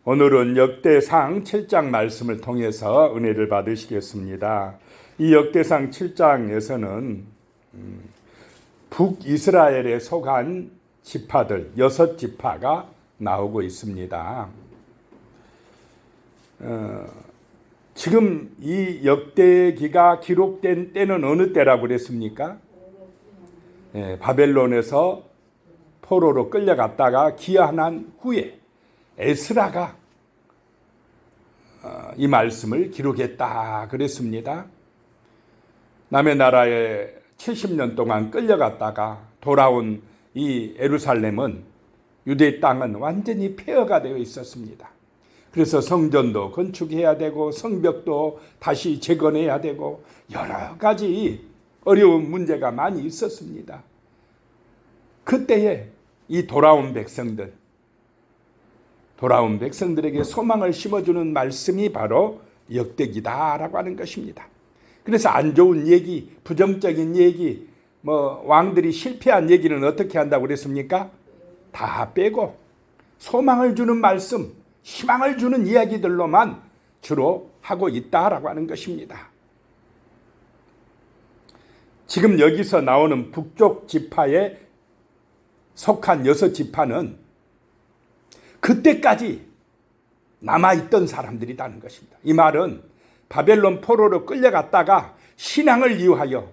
오늘은 역대상 7장 말씀을 통해서 은혜를 받으시겠습니다. 이 역대상 7장에서는 북이스라엘에 속한 지파들 6지파가 나오고 있습니다. 지금 이 역대기가 기록된 때는 어느 때라고 그랬습니까? 바벨론에서 포로로 끌려갔다가 귀환한 후에 에스라가 이 말씀을 기록했다 그랬습니다. 남의 나라에 70년 동안 끌려갔다가 돌아온 이 예루살렘은, 유대 땅은 완전히 폐허가 되어 있었습니다. 그래서 성전도 건축해야 되고 성벽도 다시 재건해야 되고 여러 가지 어려운 문제가 많이 있었습니다. 그때에 이 돌아온 백성들에게 소망을 심어주는 말씀이 바로 역대기다라고 하는 것입니다. 그래서 안 좋은 얘기, 부정적인 얘기, 왕들이 실패한 얘기는 어떻게 한다고 그랬습니까? 다 빼고 소망을 주는 말씀, 희망을 주는 이야기들로만 주로 하고 있다라고 하는 것입니다. 지금 여기서 나오는 북쪽 지파에 속한 6지파는 그때까지 남아있던 사람들이라는 것입니다. 이 말은 바벨론 포로로 끌려갔다가 신앙을 이유하여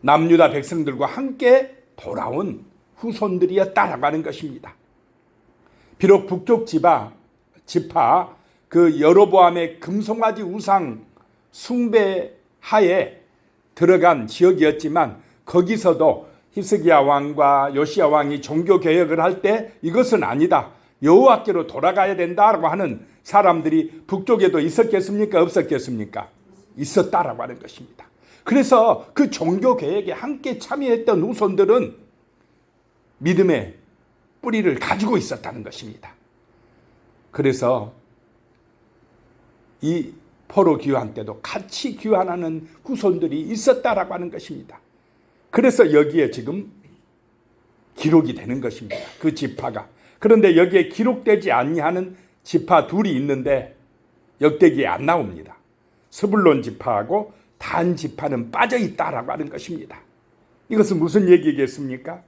남유다 백성들과 함께 돌아온 후손들이었다라고 하는 것입니다. 비록 북쪽 지파 그 여로보암의 금송아지 우상 숭배하에 들어간 지역이었지만 거기서도 히스기야 왕과 요시야 왕이 종교 개혁을 할 때 이것은 아니다, 여호와께로 돌아가야 된다라고 하는 사람들이 북쪽에도 있었겠습니까? 없었겠습니까? 있었다라고 하는 것입니다. 그래서 그 종교 개혁에 함께 참여했던 후손들은 믿음의 뿌리를 가지고 있었다는 것입니다. 그래서 이 포로 귀환 때도 같이 귀환하는 후손들이 있었다라고 하는 것입니다. 그래서 여기에 지금 기록이 되는 것입니다. 그 지파가. 그런데 여기에 기록되지 아니하는 지파 둘이 있는데 역대기에 안 나옵니다. 스불론 지파하고 단 지파는 빠져 있다라고 하는 것입니다. 이것은 무슨 얘기겠습니까?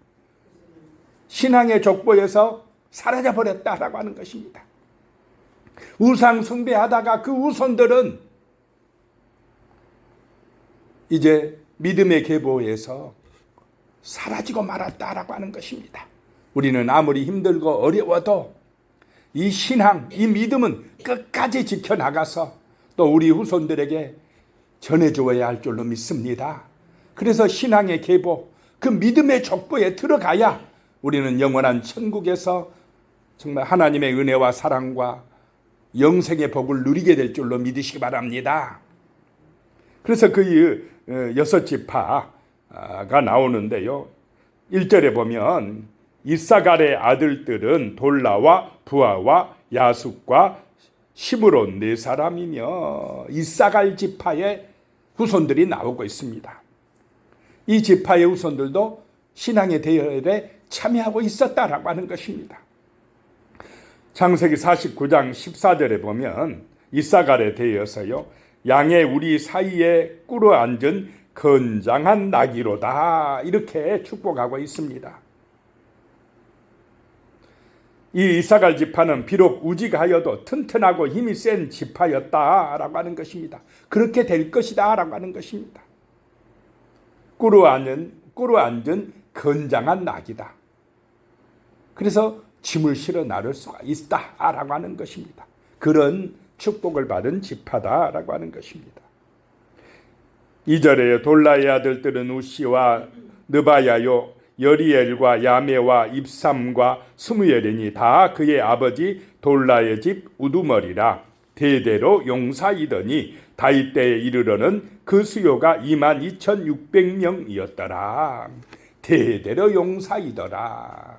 신앙의 족보에서 사라져 버렸다라고 하는 것입니다. 우상 숭배하다가 그 후손들은 이제 믿음의 계보에서 사라지고 말았다라고 하는 것입니다. 우리는 아무리 힘들고 어려워도 이 신앙, 이 믿음은 끝까지 지켜나가서 또 우리 후손들에게 전해주어야 할 줄로 믿습니다. 그래서 신앙의 계보, 그 믿음의 족보에 들어가야 우리는 영원한 천국에서 정말 하나님의 은혜와 사랑과 영생의 복을 누리게 될 줄로 믿으시기 바랍니다. 그래서 그 6지파가 나오는데요. 1절에 보면 이사갈의 아들들은 돌라와 부하와 야숫과 시므론 4사람이며 이사갈 지파의 후손들이 나오고 있습니다. 이 지파의 후손들도 신앙의 대열에 참여하고 있었다라고 하는 것입니다. 창세기 49장 14절에 보면 이사갈에 대해서요, 양의 우리 사이에 꿇어 앉은 건장한 나귀로다, 이렇게 축복하고 있습니다. 이 이사갈 지파는 비록 우직하여도 튼튼하고 힘이 센 지파였다라고 하는 것입니다. 그렇게 될 것이다 라고 하는 것입니다. 꿇어 앉은 건장한 나귀다. 그래서 짐을 실어 나를 수가 있다라고 하는 것입니다. 그런 축복을 받은 지파다라고 하는 것입니다. 2절에 돌라의 아들들은 우시와 느바야요 여리엘과 야메와 입삼과 스무엘이니 다 그의 아버지 돌라의 집 우두머리라. 대대로 용사이더니 다윗 때에 이르러는 그 수요가 22,600명이었더라. 대대로 용사이더라.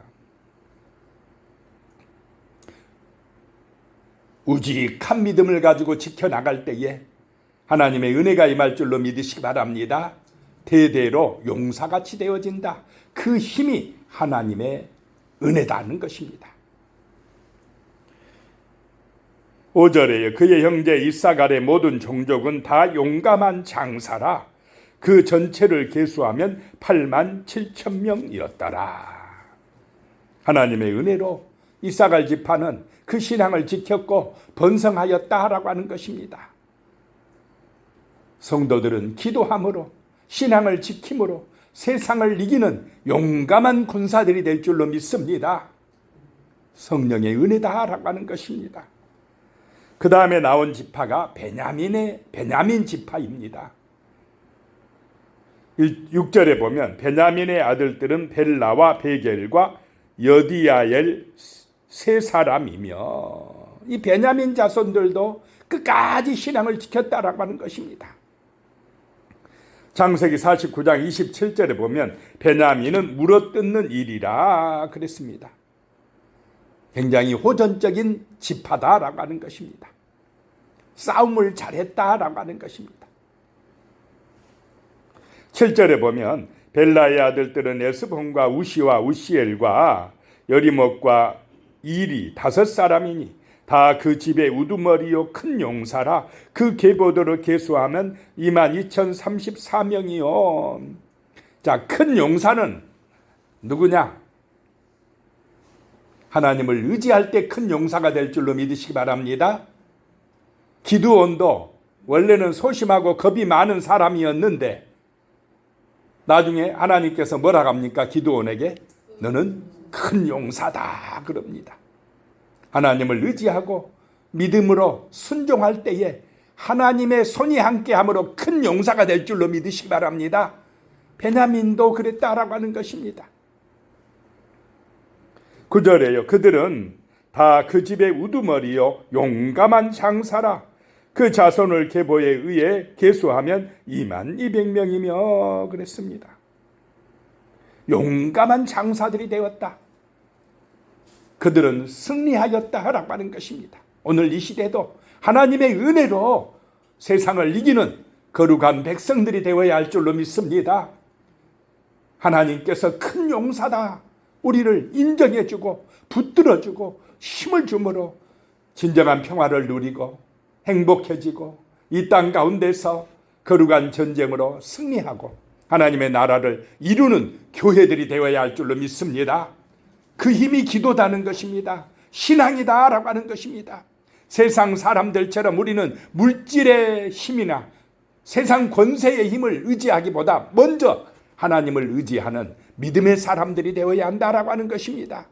우직한 믿음을 가지고 지켜나갈 때에 하나님의 은혜가 임할 줄로 믿으시기 바랍니다. 대대로 용사같이 되어진다. 그 힘이 하나님의 은혜다는 것입니다. 5절에 그의 형제 이사갈의 모든 종족은 다 용감한 장사라. 그 전체를 계수하면 8만 7천 명이었더라. 하나님의 은혜로 이사갈 지파는 그 신앙을 지켰고 번성하였다라고 하는 것입니다. 성도들은 기도함으로 신앙을 지킴으로 세상을 이기는 용감한 군사들이 될 줄로 믿습니다. 성령의 은혜다라고 하는 것입니다. 그 다음에 나온 지파가 베냐민 지파입니다. 6절에 보면 베냐민의 아들들은 벨라와 베겔과 여디야엘 세 사람이며, 이 베냐민 자손들도 끝까지 신앙을 지켰다라고 하는 것입니다. 창세기 49장 27절에 보면 베냐민은 물어뜯는 일이라 그랬습니다. 굉장히 호전적인 지파다라고 하는 것입니다. 싸움을 잘했다라고 하는 것입니다. 7절에 보면 벨라의 아들들은 에스본과 우시와 우시엘과 여리목과 일이 5사람이니 다 그 집의 우두머리요 큰 용사라. 그 계보도로 계수하면 22,034명이요. 자, 큰 용사는 누구냐? 하나님을 의지할 때 큰 용사가 될 줄로 믿으시기 바랍니다. 기드온도 원래는 소심하고 겁이 많은 사람이었는데 나중에 하나님께서 뭐라고 합니까? 기드온에게 너는 큰 용사다 그럽니다. 하나님을 의지하고 믿음으로 순종할 때에 하나님의 손이 함께함으로 큰 용사가 될 줄로 믿으시기 바랍니다. 베냐민도 그랬다라고 하는 것입니다. 9절에요. 그들은 다 그 집의 우두머리요 용감한 장사라. 그 자손을 계보에 의해 계수하면 22,000명이며 그랬습니다. 용감한 장사들이 되었다. 그들은 승리하였다라고 하는 것입니다. 오늘 이 시대도 하나님의 은혜로 세상을 이기는 거룩한 백성들이 되어야 할 줄로 믿습니다. 하나님께서 큰 용사다. 우리를 인정해주고 붙들어주고 힘을 주므로 진정한 평화를 누리고 행복해지고 이 땅 가운데서 거룩한 전쟁으로 승리하고 하나님의 나라를 이루는 교회들이 되어야 할 줄로 믿습니다. 그 힘이 기도다는 것입니다. 신앙이다라고 하는 것입니다. 세상 사람들처럼 우리는 물질의 힘이나 세상 권세의 힘을 의지하기보다 먼저 하나님을 의지하는 믿음의 사람들이 되어야 한다라고 하는 것입니다.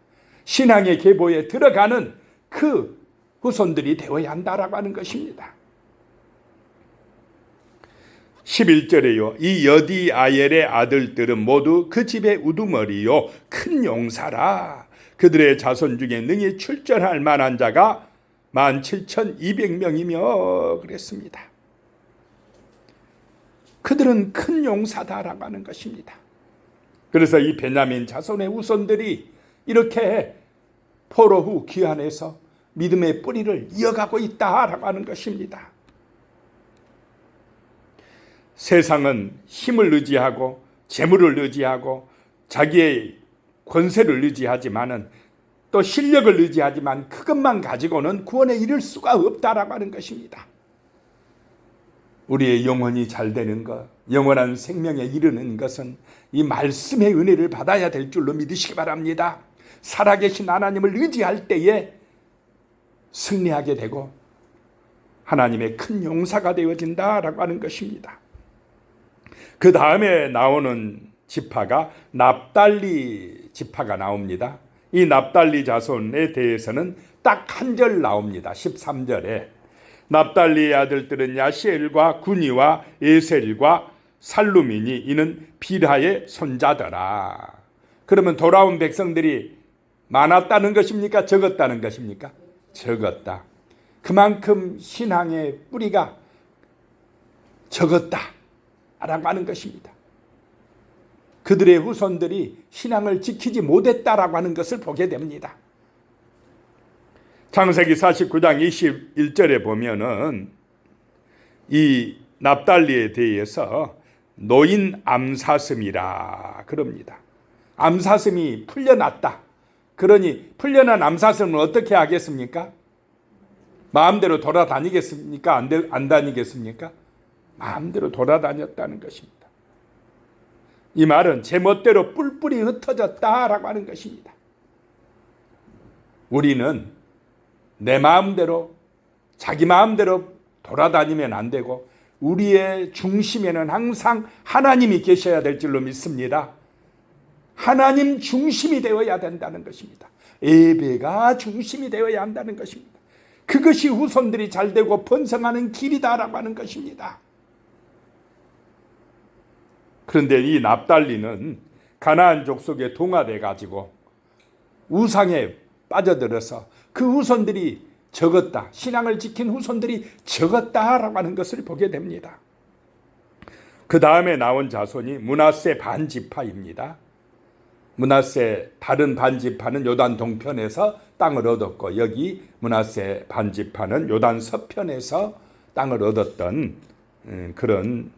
신앙의 계보에 들어가는 그 후손들이 되어야 한다라고 하는 것입니다. 11절에요. 이 여디아엘의 아들들은 모두 그 집의 우두머리요 큰 용사라. 그들의 자손 중에 능히 출전할 만한 자가 17,200명이며 그랬습니다. 그들은 큰 용사다라고 하는 것입니다. 그래서 이 베냐민 자손의 후손들이 이렇게 포로 후 귀환해서 믿음의 뿌리를 이어가고 있다라고 하는 것입니다. 세상은 힘을 의지하고 재물을 의지하고 자기의 권세를 의지하지만은 또 실력을 의지하지만 그것만 가지고는 구원에 이를 수가 없다라고 하는 것입니다. 우리의 영혼이 잘 되는 것, 영원한 생명에 이르는 것은 이 말씀의 은혜를 받아야 될 줄로 믿으시기 바랍니다. 살아계신 하나님을 의지할 때에 승리하게 되고 하나님의 큰 용사가 되어진다라고 하는 것입니다. 그 다음에 나오는 지파가 납달리 지파가 나옵니다. 이 납달리 자손에 대해서는 딱 한 절 나옵니다. 13절에 납달리의 아들들은 야시엘과 구니와 에셀과 살루미니 이는 빌하의 손자더라. 그러면 돌아온 백성들이 많았다는 것입니까? 적었다는 것입니까? 적었다. 그만큼 신앙의 뿌리가 적었다 라고 하는 것입니다. 그들의 후손들이 신앙을 지키지 못했다라고 하는 것을 보게 됩니다. 창세기 49장 21절에 보면은 이 납달리에 대해서 노인 암사슴이라 그럽니다. 암사슴이 풀려났다. 그러니 풀려난 암사슴은 어떻게 하겠습니까? 마음대로 돌아다니겠습니까? 안 다니겠습니까? 마음대로 돌아다녔다는 것입니다. 이 말은 제멋대로 뿔뿔이 흩어졌다라고 하는 것입니다. 우리는 내 마음대로, 자기 마음대로 돌아다니면 안 되고 우리의 중심에는 항상 하나님이 계셔야 될 줄로 믿습니다. 하나님 중심이 되어야 된다는 것입니다. 예배가 중심이 되어야 한다는 것입니다. 그것이 후손들이 잘되고 번성하는 길이다라고 하는 것입니다. 그런데 이 납달리는 가나안 족속에 동화돼 가지고 우상에 빠져들어서 그 후손들이 적었다, 신앙을 지킨 후손들이 적었다라고 하는 것을 보게 됩니다. 그 다음에 나온 자손이 므낫세 반지파입니다. 므낫세 다른 반지파는 요단 동편에서 땅을 얻었고, 여기 므낫세 반지파는 요단 서편에서 땅을 얻었던 그런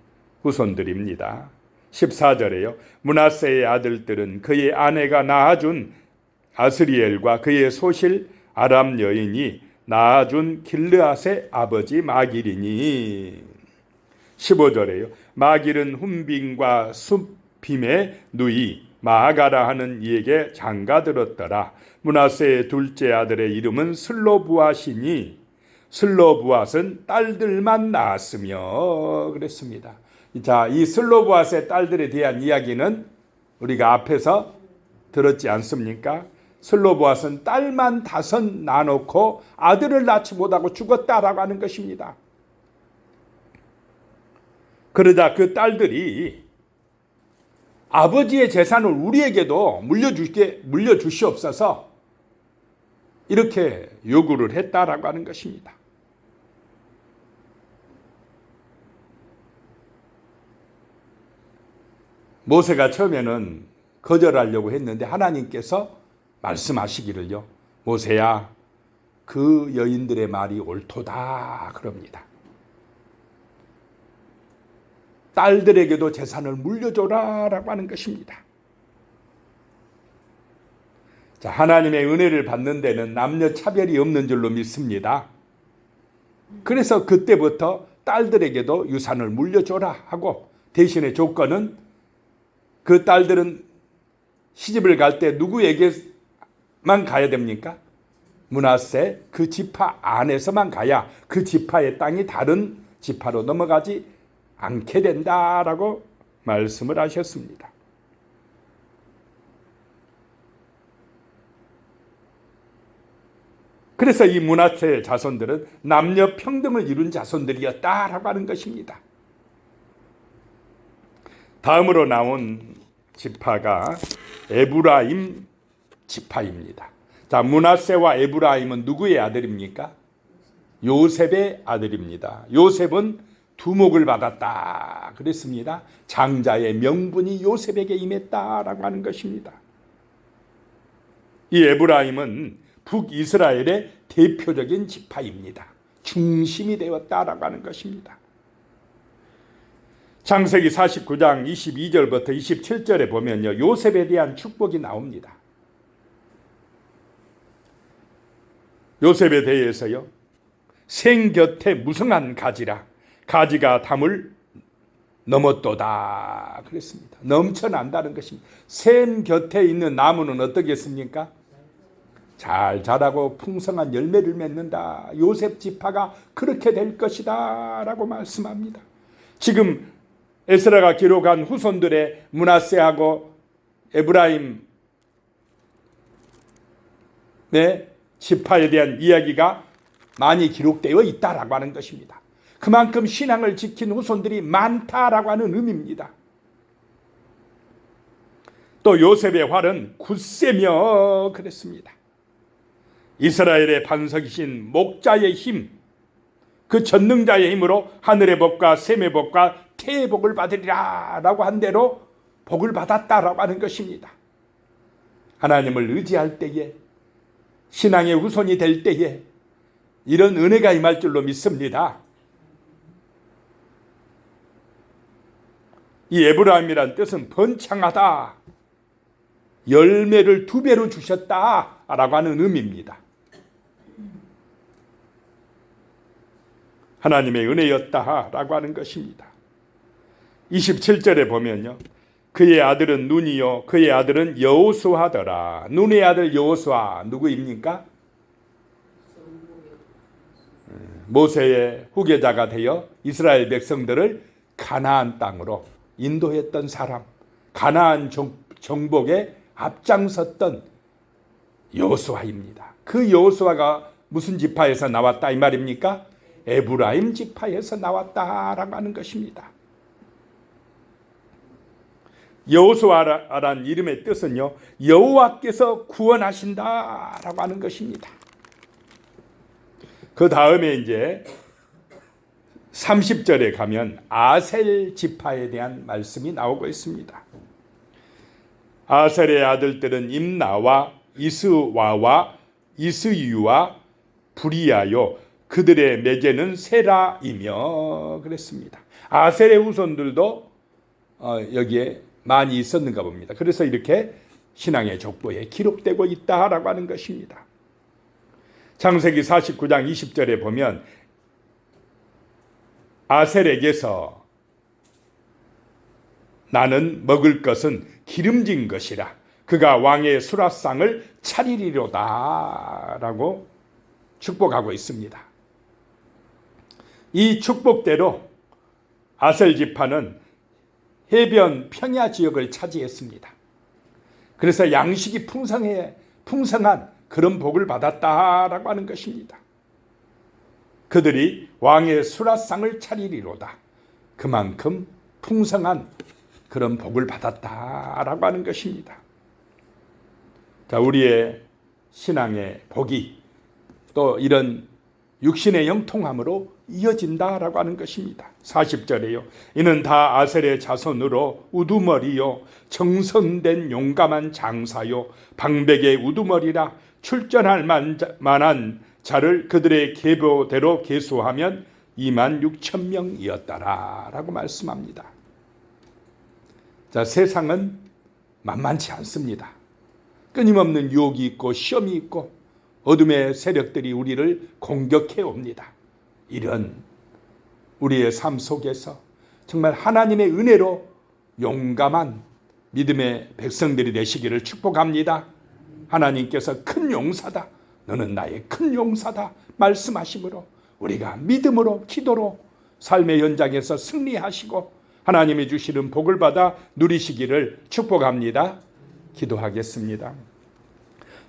후손들입니다. 14절에요. 므낫세의 아들들은 그의 아내가 낳아준 아스리엘과 그의 소실 아람 여인이 낳아준 길르앗의 아버지 마길이니. 15절에요. 마길은 훈빔과 숲빔의 누이 마아가라 하는 이에게 장가들었더라. 므낫세의 둘째 아들의 이름은 슬로부앗이니 슬로부앗은 딸들만 낳았으며 그랬습니다. 자, 이 슬로부앗의 딸들에 대한 이야기는 우리가 앞에서 들었지 않습니까? 슬로부앗은 딸만 5 낳아놓고 아들을 낳지 못하고 죽었다라고 하는 것입니다. 그러자 그 딸들이 아버지의 재산을 우리에게도 물려주시옵소서 이렇게 요구를 했다라고 하는 것입니다. 모세가 처음에는 거절하려고 했는데 하나님께서 말씀하시기를요. 모세야, 그 여인들의 말이 옳도다 그럽니다. 딸들에게도 재산을 물려줘라라고 하는 것입니다. 자, 하나님의 은혜를 받는 데는 남녀 차별이 없는 줄로 믿습니다. 그래서 그때부터 딸들에게도 유산을 물려줘라 하고, 대신에 조건은 그 딸들은 시집을 갈 때 누구에게만 가야 됩니까? 므낫세 그 지파 안에서만 가야 그 지파의 땅이 다른 지파로 넘어가지 않게 된다라고 말씀을 하셨습니다. 그래서 이 므낫세 자손들은 남녀 평등을 이룬 자손들이었다라고 하는 것입니다. 다음으로 나온 지파가 에브라임 지파입니다. 자, 므낫세와 에브라임은 누구의 아들입니까? 요셉의 아들입니다. 요셉은 두목을 받았다 그랬습니다. 장자의 명분이 요셉에게 임했다라고 하는 것입니다. 이 에브라임은 북이스라엘의 대표적인 지파입니다. 중심이 되었다라고 하는 것입니다. 창세기 49장 22절부터 27절에 보면요, 요셉에 대한 축복이 나옵니다. 요셉에 대해서요, 생 곁에 무성한 가지라 가지가 담을 넘었도다 그랬습니다. 넘쳐난다는 것입니다. 샘 곁에 있는 나무는 어떻겠습니까? 잘 자라고 풍성한 열매를 맺는다. 요셉 지파가 그렇게 될 것이다 라고 말씀합니다. 지금 에스라가 기록한 후손들의 므낫세하고 에브라임의 지파에 대한 이야기가 많이 기록되어 있다라고 하는 것입니다. 그만큼 신앙을 지킨 후손들이 많다라고 하는 의미입니다. 또 요셉의 활은 굳세며 그랬습니다. 이스라엘의 반석이신 목자의 힘, 그 전능자의 힘으로 하늘의 복과 셈의 복과 태의 복을 받으리라 라고 한 대로 복을 받았다라고 하는 것입니다. 하나님을 의지할 때에, 신앙의 후손이 될 때에 이런 은혜가 임할 줄로 믿습니다. 이 에브라임이란 뜻은 번창하다, 열매를 2배로 주셨다라고 하는 의미입니다. 하나님의 은혜였다라고 하는 것입니다. 27절에 보면요, 그의 아들은 눈이요 그의 아들은 여호수아더라. 눈의 아들 여호수아 누구입니까? 모세의 후계자가 되어 이스라엘 백성들을 가나안 땅으로 인도했던 사람, 가나안 정복에 앞장섰던 여호수아입니다. 그 여호수아가 무슨 지파에서 나왔다 이 말입니까? 에브라임 지파에서 나왔다라고 하는 것입니다. 여호수아란 이름의 뜻은요, 여호와께서 구원하신다라고 하는 것입니다. 그 다음에 이제 30절에 가면 아셀 지파에 대한 말씀이 나오고 있습니다. 아셀의 아들들은 임나와 이스와와 이스유와 부리야요 그들의 매제는 세라이며 그랬습니다. 아셀의 후손들도 여기에 많이 있었는가 봅니다. 그래서 이렇게 신앙의 족보에 기록되고 있다라고 하는 것입니다. 창세기 49장 20절에 보면 아셀에게서 나는 먹을 것은 기름진 것이라 그가 왕의 수라상을 차리리로다 라고 축복하고 있습니다. 이 축복대로 아셀 지파는 해변 평야 지역을 차지했습니다. 그래서 양식이 풍성한 그런 복을 받았다라고 하는 것입니다. 그들이 왕의 수라상을 차리리로다. 그만큼 풍성한 그런 복을 받았다라고 하는 것입니다. 자, 우리의 신앙의 복이 또 이런 육신의 형통함으로 이어진다라고 하는 것입니다. 40절에요. 이는 다 아셀의 자손으로 우두머리요 정선된 용감한 장사요 방백의 우두머리라 출전할 만한 자를 그들의 계보대로 계수하면 26,000명이었다라 라고 말씀합니다. 자, 세상은 만만치 않습니다. 끊임없는 유혹이 있고 시험이 있고 어둠의 세력들이 우리를 공격해 옵니다. 이런 우리의 삶 속에서 정말 하나님의 은혜로 용감한 믿음의 백성들이 되시기를 축복합니다. 하나님께서 큰 용사다, 너는 나의 큰 용사다 말씀하심으로 우리가 믿음으로 기도로 삶의 현장에서 승리하시고 하나님이 주시는 복을 받아 누리시기를 축복합니다. 기도하겠습니다.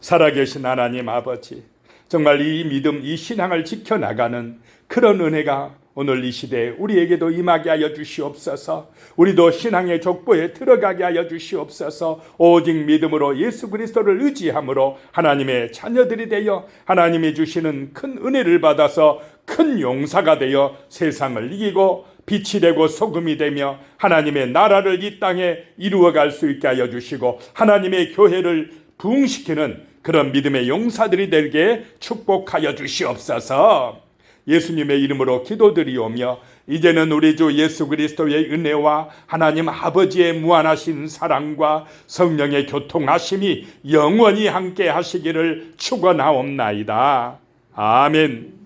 살아계신 하나님 아버지, 정말 이 믿음, 이 신앙을 지켜나가는 그런 은혜가 오늘 이 시대에 우리에게도 임하게 하여 주시옵소서. 우리도 신앙의 족보에 들어가게 하여 주시옵소서. 오직 믿음으로 예수 그리스도를 의지함으로 하나님의 자녀들이 되어 하나님이 주시는 큰 은혜를 받아서 큰 용사가 되어 세상을 이기고 빛이 되고 소금이 되며 하나님의 나라를 이 땅에 이루어갈 수 있게 하여 주시고 하나님의 교회를 부흥시키는 그런 믿음의 용사들이 되게 축복하여 주시옵소서. 예수님의 이름으로 기도드리오며 이제는 우리 주 예수 그리스도의 은혜와 하나님 아버지의 무한하신 사랑과 성령의 교통하심이 영원히 함께 하시기를 축원하옵나이다. 아멘.